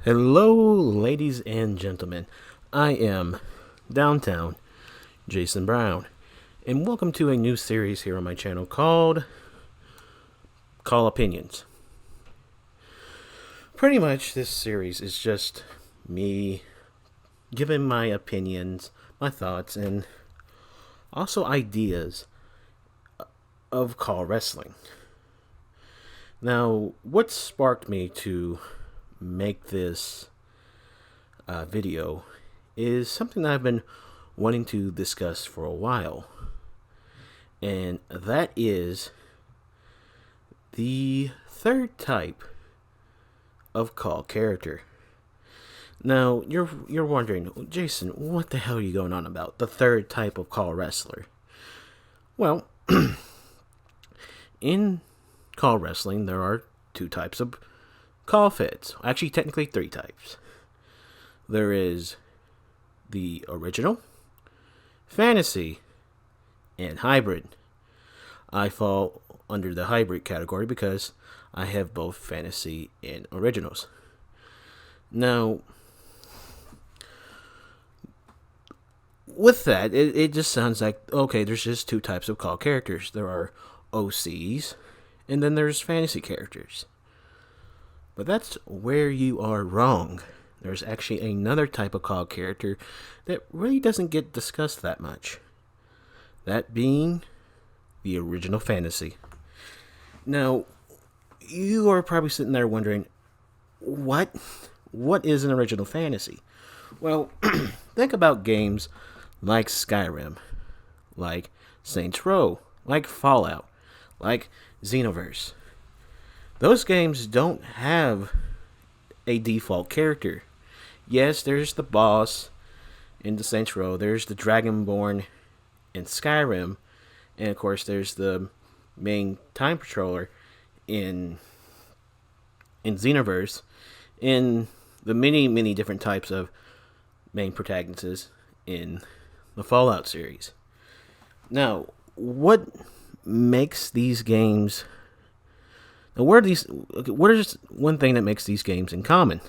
Hello, ladies and gentlemen. I am Downtown Jason Brown, and welcome to a new series here on my channel called Call Opinions. Pretty much, this series is just me giving my opinions, my thoughts, and also ideas of Call Wrestling. Now, what sparked me to make this video is something that I've been wanting to discuss for a while, and that is the third type of call character. Now you're wondering, Jason, what the hell are you going on about? The third type of call wrestler? Well, in call wrestling, there are two types of call feds. Actually, technically three types. There is the original, fantasy, and hybrid. I fall under the hybrid category because I have both fantasy and originals. Now, with that, it just sounds like, okay, there's just two types of call characters. There are OCs, and then there's fantasy characters. But that's where you are wrong. There's actually another type of call character that really doesn't get discussed that much. That being the original fantasy. Now, you are probably sitting there wondering, what is an original fantasy? Well, think about games like Skyrim, like Saints Row, like Fallout, like Xenoverse. Those games don't have a default character. Yes, there's the boss in the Saints Row, there's the Dragonborn in Skyrim, and of course there's the main time patroller in Xenoverse, in the many different types of main protagonists in the Fallout series. Now, what makes these games? What is one thing that makes these games in common?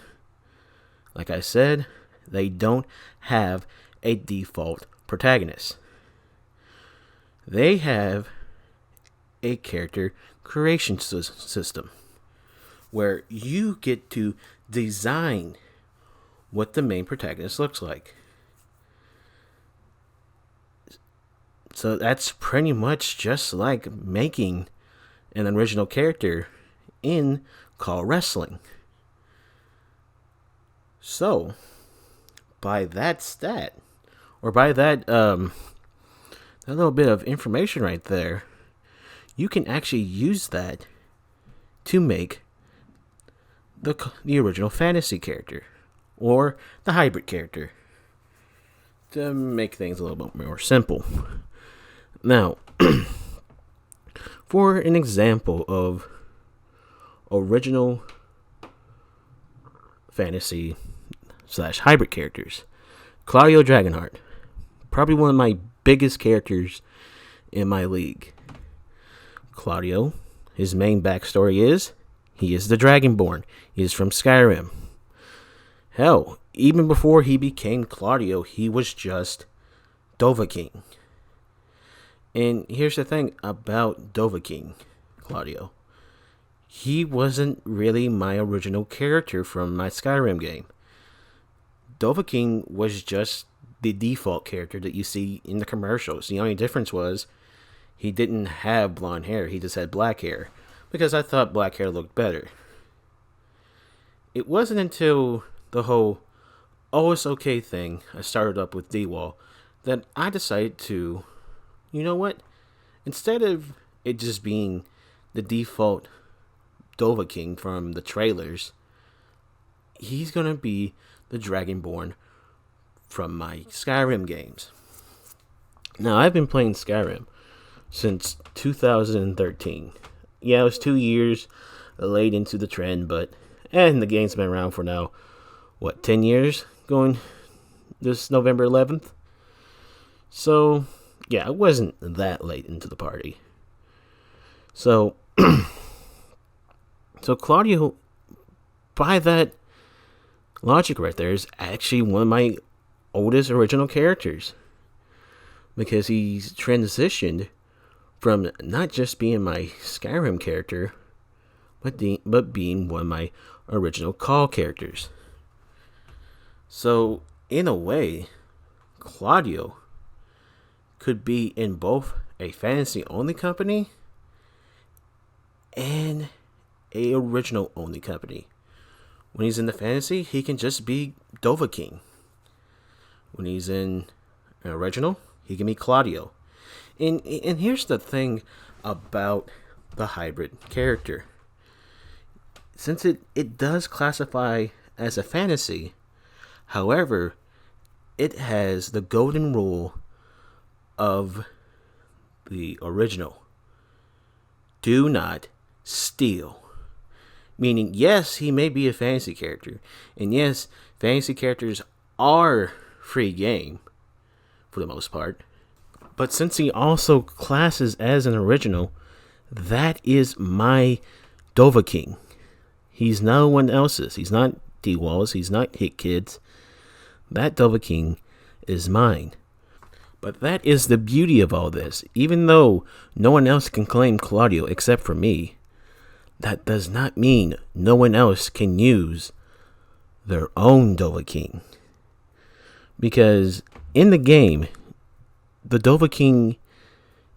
Like I said, they don't have a default protagonist. They have a character creation system where you get to design what the main protagonist looks like. So that's pretty much just like making an original character in Call Wrestling. So, by that stat, or by that little bit of information right there, you can actually use that to make the original fantasy character or the hybrid character, to make things a little bit more simple. Now, for an example of original fantasy / hybrid characters, Claudio Dragonheart, probably one of my biggest characters in my league. Claudio, his main backstory is he is the Dragonborn. He is from Skyrim. Hell, even before he became Claudio, he was just Dovahkiin. And here's the thing about Dovahkiin, Claudio. He wasn't really my original character from my Skyrim game. Dovahkiin was just the default character that you see in the commercials. The only difference was he didn't have blonde hair. He just had black hair, because I thought black hair looked better. It wasn't until the whole "oh, it's okay" thing I started up with D-Wall that I decided to, you know what? Instead of it just being the default Dovahkiin from the trailers, he's gonna be the Dragonborn from my Skyrim games. Now, I've been playing Skyrim since 2013. Yeah, it was 2 years late into the trend, but the game's been around for now, 10 years? Going this November 11th? So, yeah, I wasn't that late into the party. So, so, Claudio, by that, logic right there is actually one of my oldest original characters, because he's transitioned from not just being my Skyrim character, but being one of my original CAW characters. So, in a way, Claudio could be in both a fantasy only company and a original only company. When he's in the fantasy, he can just be Dovahkiin. When he's in an original, he can be Claudio. And here's the thing about the hybrid character. Since it does classify as a fantasy, however, it has the golden rule of the original. Do not steal. Meaning, yes, he may be a fantasy character. And yes, fantasy characters are free game, for the most part. But since he also classes as an original, that is my Dovahkiin. He's no one else's. He's not D-Walls. He's not Hit Kids. That Dovahkiin is mine. But that is the beauty of all this. Even though no one else can claim Claudio except for me, that does not mean no one else can use their own Dovahkiin. Because in the game, the Dovahkiin,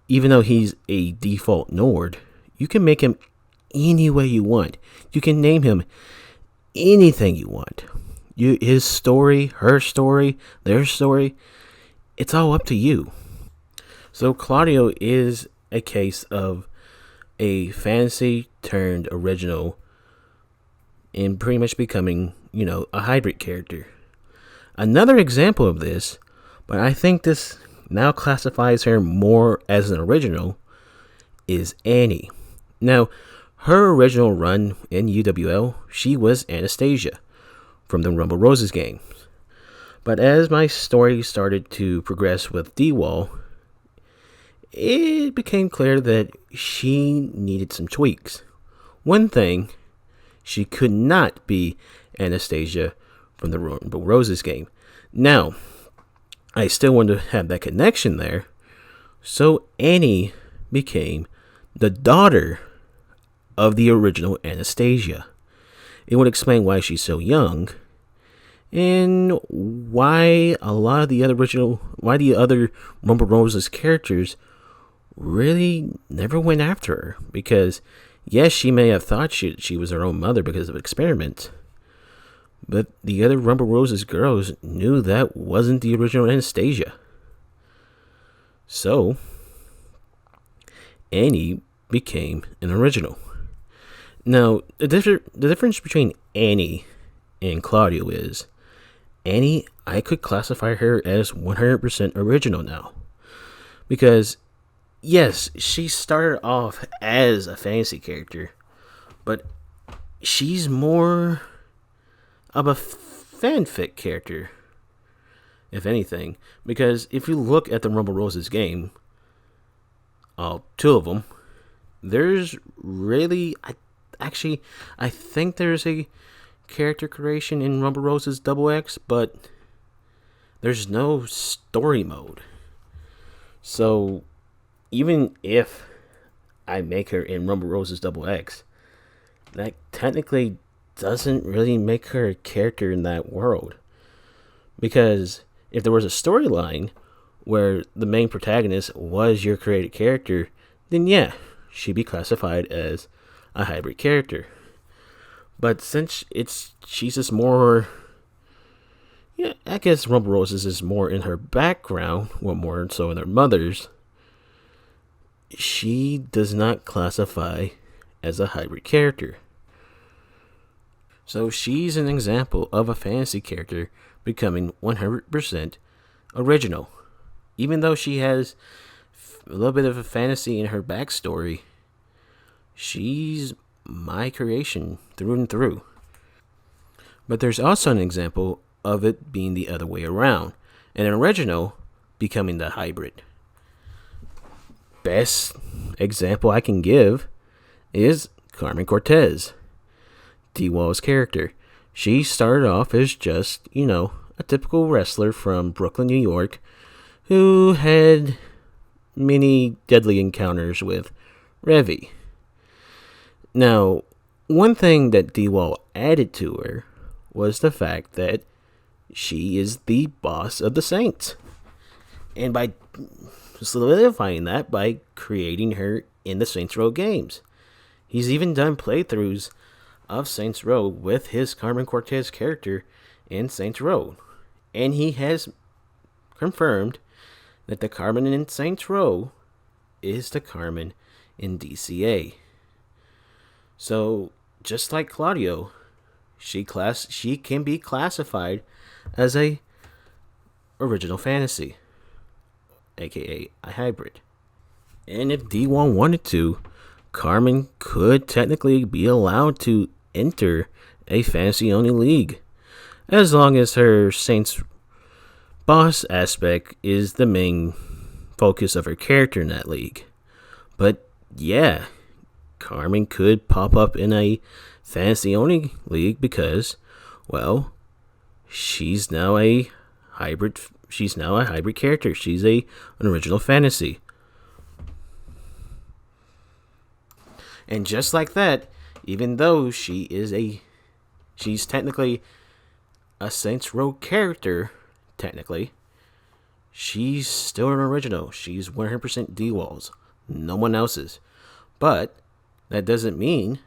even though he's a default Nord, you can make him any way you want. You can name him anything you want. His story, her story, their story, it's all up to you. So Claudio is a case of a fantasy turned original and pretty much becoming, a hybrid character. Another example of this, but I think this now classifies her more as an original, is Annie. Now, her original run in UWL, she was Anastasia from the Rumble Roses games. But as my story started to progress with D-Wall, it became clear that she needed some tweaks. One thing, she could not be Anastasia from the Rumble Roses game. Now, I still wanted to have that connection there, so Annie became the daughter of the original Anastasia. It would explain why she's so young, and why the other Rumble Roses characters really never went after her. Because, yes, she may have thought she was her own mother because of experiments, but the other Rumble Roses girls knew that wasn't the original Anastasia. So, Annie became an original. Now, the difference between Annie and Claudio is, Annie, I could classify her as 100% original now. Because, yes, she started off as a fantasy character, but she's more of a fanfic character, if anything. Because if you look at the Rumble Roses game, two of them, there's really, I think there's a character creation in Rumble Roses XX, but there's no story mode. So even if I make her in Rumble Roses XX, that technically doesn't really make her a character in that world. Because if there was a storyline where the main protagonist was your created character, then yeah, she'd be classified as a hybrid character. But since she's just more, I guess Rumble Roses is more in her background, well, more so in her mother's, she does not classify as a hybrid character. So she's an example of a fantasy character becoming 100% original. Even though she has a little bit of a fantasy in her backstory, she's my creation through and through. But there's also an example of it being the other way around, an original becoming the hybrid. Best example I can give is Carmen Cortez, D-Wall's character. She started off as just, a typical wrestler from Brooklyn, New York, who had many deadly encounters with Revy. Now, one thing that D-Wall added to her was the fact that she is the boss of the Saints. And by solidifying that by creating her in the Saints Row games. He's even done playthroughs of Saints Row with his Carmen Cortez character in Saints Row. And he has confirmed that the Carmen in Saints Row is the Carmen in DCA. So, just like Claudio, she can be classified as a original fantasy, aka a hybrid. And if D1 wanted to, Carmen could technically be allowed to enter a fantasy-only league, as long as her Saints boss aspect is the main focus of her character in that league. But yeah, Carmen could pop up in a fantasy-only league because, well, she's now a hybrid. She's now a hybrid character. She's an original fantasy. And just like that, even though she's technically a Saints Row character, technically, she's still an original. She's 100% D-Walls. No one else's. But that doesn't mean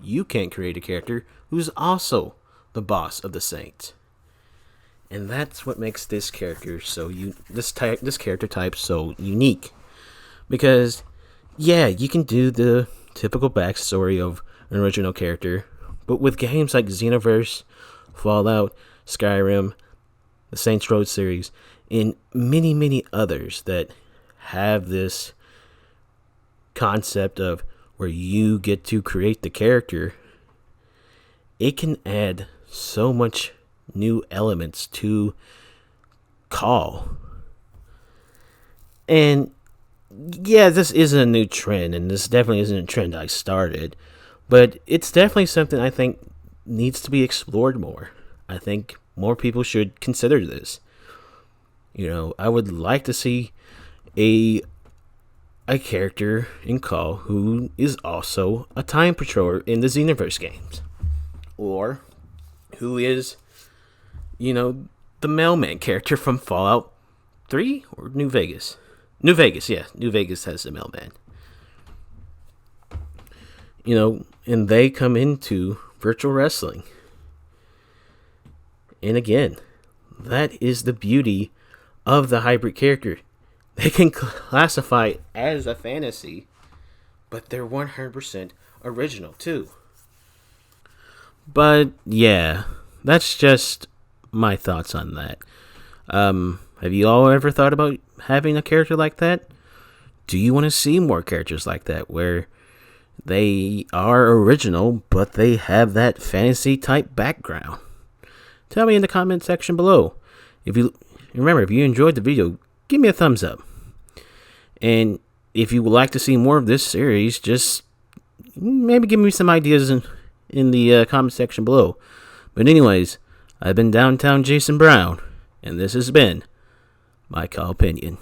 you can't create a character who's also the boss of the Saints. And that's what makes this character this character type so unique. Because, yeah, you can do the typical backstory of an original character, but with games like Xenoverse, Fallout, Skyrim, the Saints Row series, and many, many others that have this concept of where you get to create the character, it can add so much new elements to CAW. And yeah, this isn't a new trend, and this definitely isn't a trend I started, but it's definitely something I think needs to be explored more. I think more people should consider this. I would like to see a character in CAW who is also a time patroller in the Xenoverse games, or who is, the mailman character from Fallout 3 or New Vegas. New Vegas, yeah. New Vegas has the mailman. And they come into virtual wrestling. And again, that is the beauty of the hybrid character. They can classify as a fantasy, but they're 100% original too. But yeah, that's just my thoughts on that. Have you all ever thought about having a character like that? Do you want to see more characters like that where they are original but they have that fantasy type background? Tell me in the comment section below. If you enjoyed the video, give me a thumbs up. And if you would like to see more of this series, just maybe give me some ideas in the comment section below. But anyways, I've been Downtown Jason Brown, and this has been my CAW opinion.